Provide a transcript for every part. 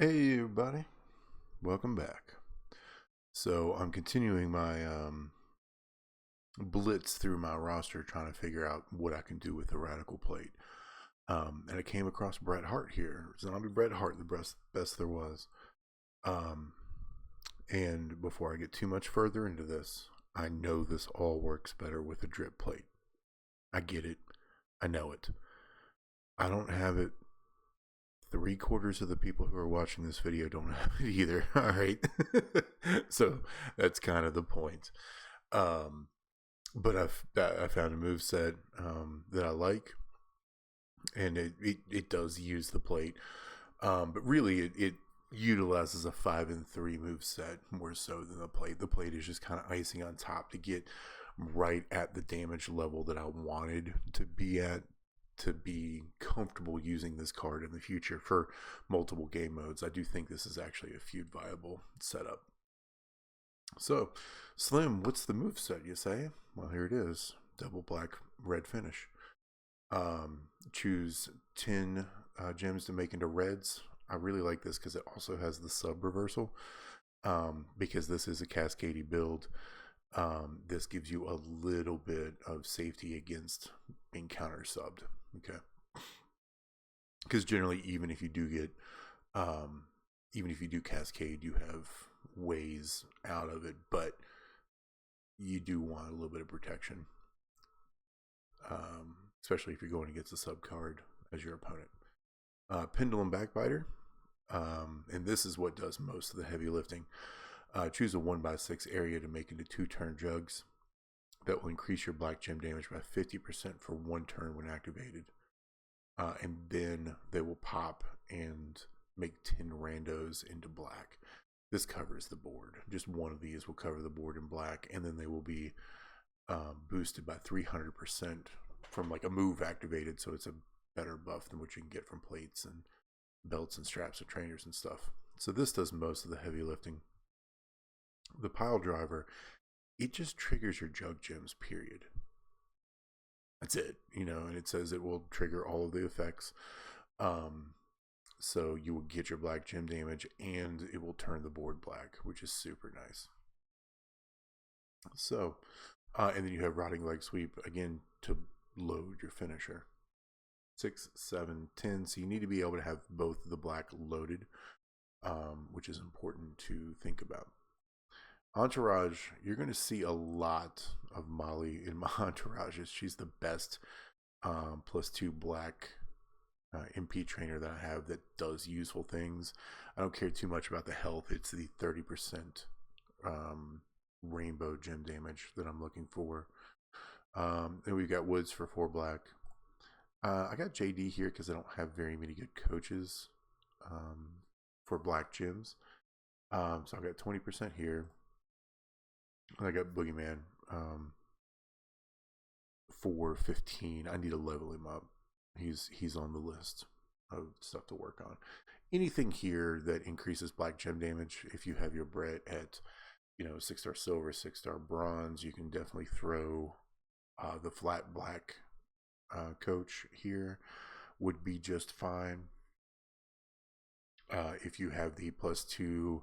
Hey everybody, welcome back. So I'm continuing my blitz through my roster trying to figure out what I can do with the radical plate. And I came across Bret Hart here. Zombie Bret Hart, the best there was. Um, and before I get too much further into this, I know this all works better with a drip plate. I get it. I know it. I don't have it. Three-quarters of the people who are watching this video don't have it either. All right. So that's kind of the point. Um, but I found a move set that I like, and it does use the plate. But really, it utilizes a 5 and 3 move set more so than the plate. The plate is just kind of icing on top to get right at the damage level that I wanted to be at, to be comfortable using this card in the future for multiple game modes. I do think this is actually a feud viable setup. So, Slim, what's the move set, you say? Well, here it is. Double black, red finish. Choose 10 gems to make into reds. I really like this because it also has the sub reversal. Because this is a cascading build, this gives you a little bit of safety against being counter subbed. Okay. Because generally, even if you do cascade, you have ways out of it, but you do want a little bit of protection, especially if you're going against a sub card as your opponent. Pendulum Backbiter, and this is what does most of the heavy lifting. Choose a 1x6 area to make into 2-turn jugs that will increase your black gem damage by 50% for 1 turn when activated. And then they will pop and make 10 randos into black. This covers the board. Just one of these will cover the board in black, and then they will be boosted by 300% from like a move activated, so it's a better buff than what you can get from plates and belts and straps and trainers and stuff. So this does most of the heavy lifting. The pile driver, it just triggers your jug gems, period. That's it, and it says it will trigger all of the effects. So you will get your black gem damage and it will turn the board black, which is super nice. So, and then you have Rotting Leg Sweep, again, to load your finisher. 6, 7, 10. So you need to be able to have both the black loaded, which is important to think about. Entourage, you're going to see a lot of Molly in my entourage. She's the best +2 black MP trainer that I have that does useful things. I don't care too much about the health. It's the 30% rainbow gem damage that I'm looking for. And we've got Woods for 4 black. I got JD here because I don't have very many good coaches for black gems. So I've got 20% here. And I got Boogeyman for 15. I need to level him up. He's on the list of stuff to work on. Anything here that increases black gem damage, if you have your Bret at 6-star silver, 6-star bronze, you can definitely throw the flat black coach here, would be just fine. If you have the +2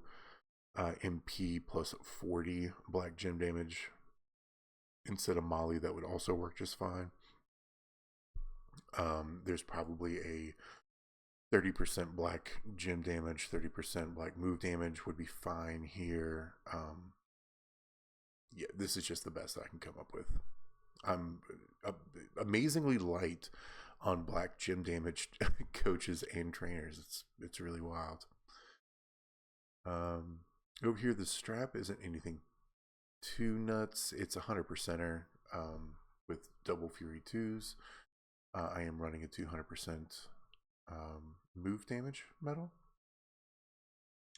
MP +40 black gem damage instead of Molly, that would also work just fine. There's probably a 30% black gem damage, 30% black move damage would be fine here. Yeah, this is just the best I can come up with. I'm amazingly light on black gem damage coaches and trainers. It's really wild. Over here, the strap isn't anything too nuts. It's 100%er with double Fury 2s. I am running a 200% move damage medal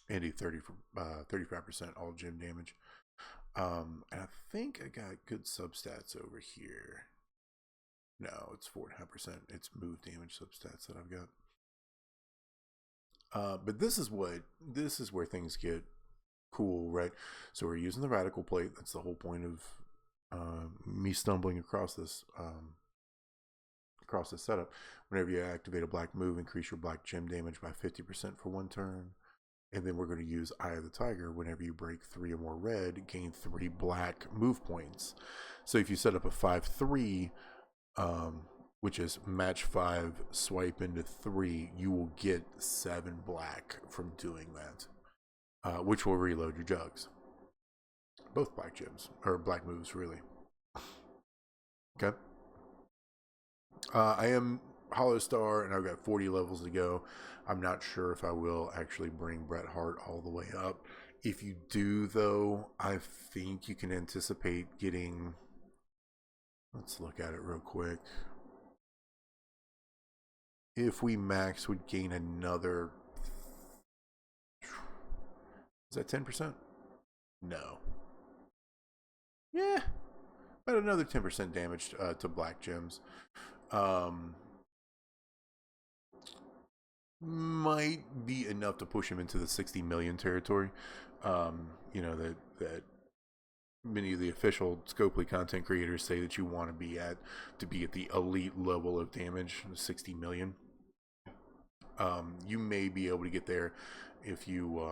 and a 35% all gem damage. And I think I got good substats over here. No, it's 4.5%. It's move damage substats that I've got. But this is where things get cool, right? So we're using the radical plate. That's the whole point of me stumbling across this setup. Whenever you activate a black move, increase your black gem damage by 50% for 1 turn. And then we're going to use Eye of the Tiger. Whenever you break 3 or more red, gain 3 black move points. So if you set up a 5-3, which is match 5, swipe into 3, you will get 7 black from doing that, which will reload your jugs. Both black gems, or black moves, really. Okay. I am Hollow Star, and I've got 40 levels to go. I'm not sure if I will actually bring Bret Hart all the way up. If you do, though, I think you can anticipate getting... Let's look at it real quick. If we max, would gain another... Is that 10%? No. Yeah. About another 10% damage to black gems. Might be enough to push him into the 60 million territory. You know, that many of the official Scopely content creators say that you want to be at the elite level of damage, 60 million. You may be able to get there if you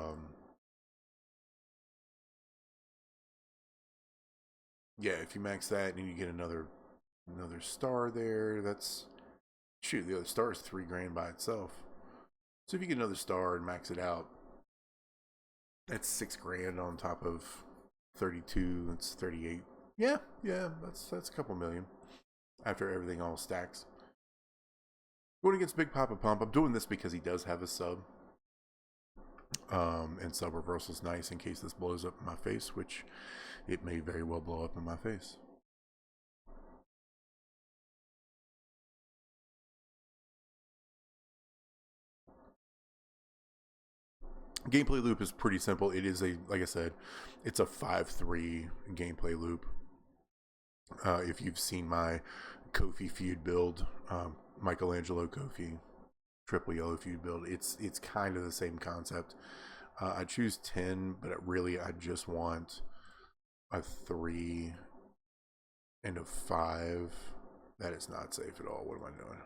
if you max that and you get another star there. That's shoot, the other star is $3,000 by itself. So if you get another star and max it out, that's $6,000 on top of 32. That's 38. Yeah, that's a couple million after everything all stacks. Going against Big Papa Pump, I'm doing this because he does have a sub. And sub reversal is nice in case this blows up in my face, which it may very well blow up in my face. Gameplay loop is pretty simple. It is like I said, it's a 5-3 gameplay loop. If you've seen my Kofi feud build, Michelangelo Kofi triple yellow feud build, it's kind of the same concept. I choose 10, but I just want a 3 and a 5. That is not safe at all. What am I doing?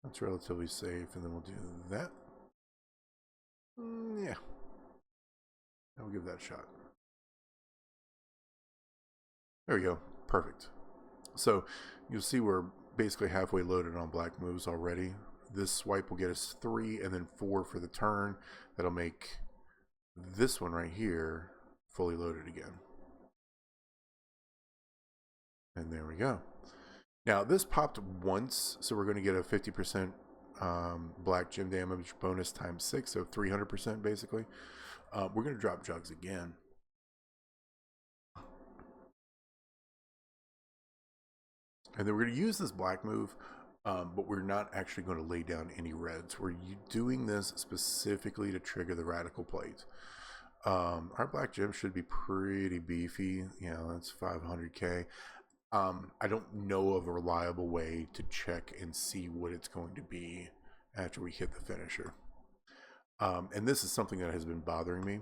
That's relatively safe, and then we'll do that. Yeah. I'll give that a shot. There we go. Perfect. So you'll see we're basically halfway loaded on black moves already. This swipe will get us 3 and then 4 for the turn. That'll make this one right here fully loaded again. And there we go. Now this popped once, so we're going to get a 50% black gem damage bonus times 6, so 300% basically. We're going to drop jugs again. And then we're going to use this black move, but we're not actually going to lay down any reds. We're doing this specifically to trigger the radical plate. Our black gem should be pretty beefy. You know, that's 500k. I don't know of a reliable way to check and see what it's going to be after we hit the finisher. And this is something that has been bothering me.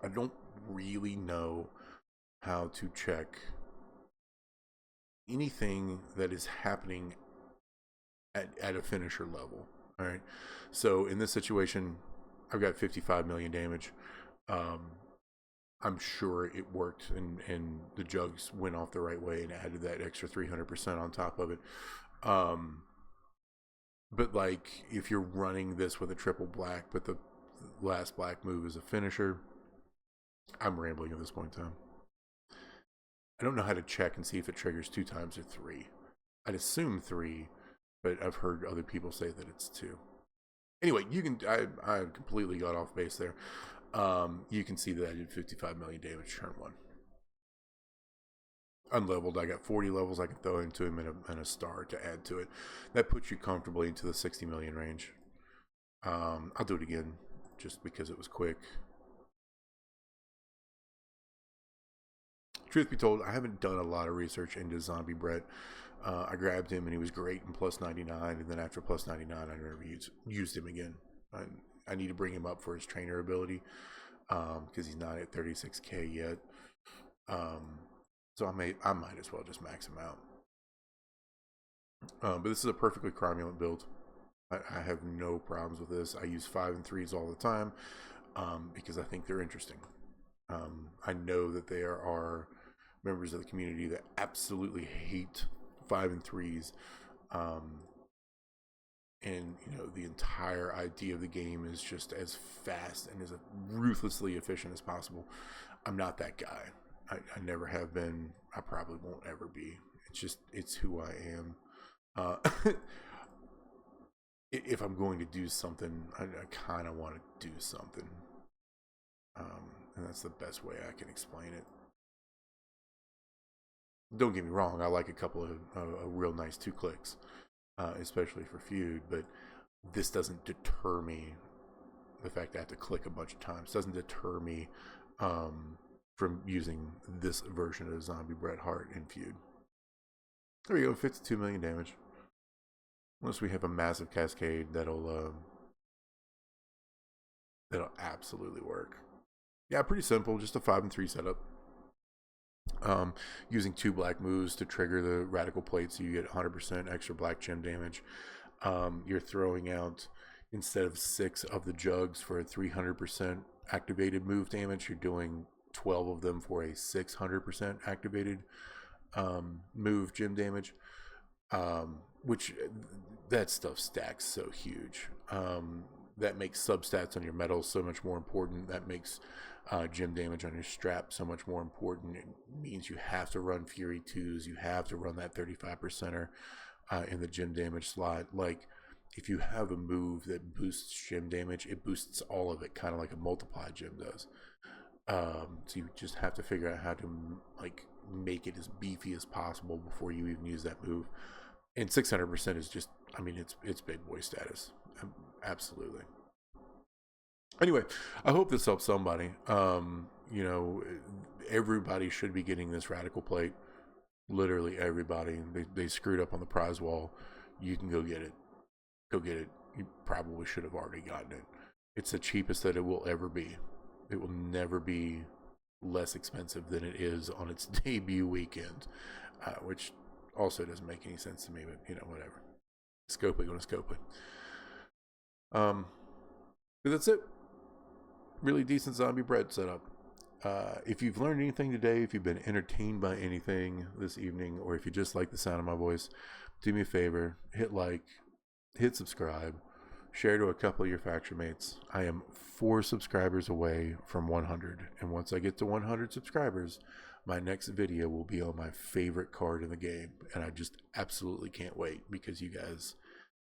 I don't really know how to check anything that is happening at a finisher level. All right. So in this situation, I've got 55 million damage. I'm sure it worked, and the jugs went off the right way and added that extra 300% on top of it. But like, if you're running this with a triple black, but the last black move is a finisher, I'm rambling at this point in time. I don't know how to check and see if it triggers 2 times or 3. I'd assume 3, but I've heard other people say that it's 2. Anyway, you can. I completely got off base there. You can see that I did 55 million damage turn 1. Unleveled, I got 40 levels I can throw into him and a star to add to it. That puts you comfortably into the 60 million range. I'll do it again just because it was quick. Truth be told, I haven't done a lot of research into zBret. I grabbed him and he was great in plus 99, and then after plus 99 I never used him again. I need to bring him up for his trainer ability because he's not at 36k yet. So I might as well just max him out. But this is a perfectly cromulent build. I have no problems with this. I use 5 and 3s all the time because I think they're interesting. I know that there are members of the community that absolutely hate 5 and 3s. And the entire idea of the game is just as fast and as ruthlessly efficient as possible. I'm not that guy. I never have been. I probably won't ever be. It's who I am. If I'm going to do something, I kind of want to do something, and that's the best way I can explain it. Don't get me wrong, I like a couple of real nice 2-clicks, especially for feud, but this doesn't deter me. The fact that I have to click a bunch of times doesn't deter me from using this version of zBret Hart in feud. There we go, 52 million damage. Unless we have a massive cascade that'll absolutely work. Yeah, pretty simple, just a 5 and 3 setup. Using 2 black moves to trigger the radical plate, so you get 100% extra black gem damage. You're throwing out, instead of 6 of the jugs for a 300% activated move damage, you're doing 12 of them for a 600% activated move gem damage. Which that stuff stacks so huge. That makes substats on your metals so much more important. That makes gem damage on your strap so much more important. It means you have to run Fury 2s. You have to run that 35%er in the gem damage slot. Like, if you have a move that boosts gem damage, it boosts all of it, kind of like a multiply gem does. So you just have to figure out how to make it as beefy as possible before you even use that move. And 600% is just, it's big boy status. Absolutely. Anyway, I hope this helps somebody. Everybody should be getting this radical plate. Literally everybody. They screwed up on the prize wall. You can go get it. Go get it. You probably should have already gotten it. It's the cheapest that it will ever be. It will never be less expensive than it is on its debut weekend, which also doesn't make any sense to me, but whatever. Scopely gonna Scopely. But that's it. Really decent zBret setup. If you've learned anything today, if you've been entertained by anything this evening, or if you just like the sound of my voice, do me a favor, hit like, hit subscribe, share to a couple of your faction mates. I am 4 subscribers away from 100, and once I get to 100 subscribers, my next video will be on my favorite card in the game, and I just absolutely can't wait, because you guys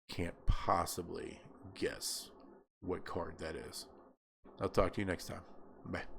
can't possibly guess what card that is. I'll talk to you next time. Bye.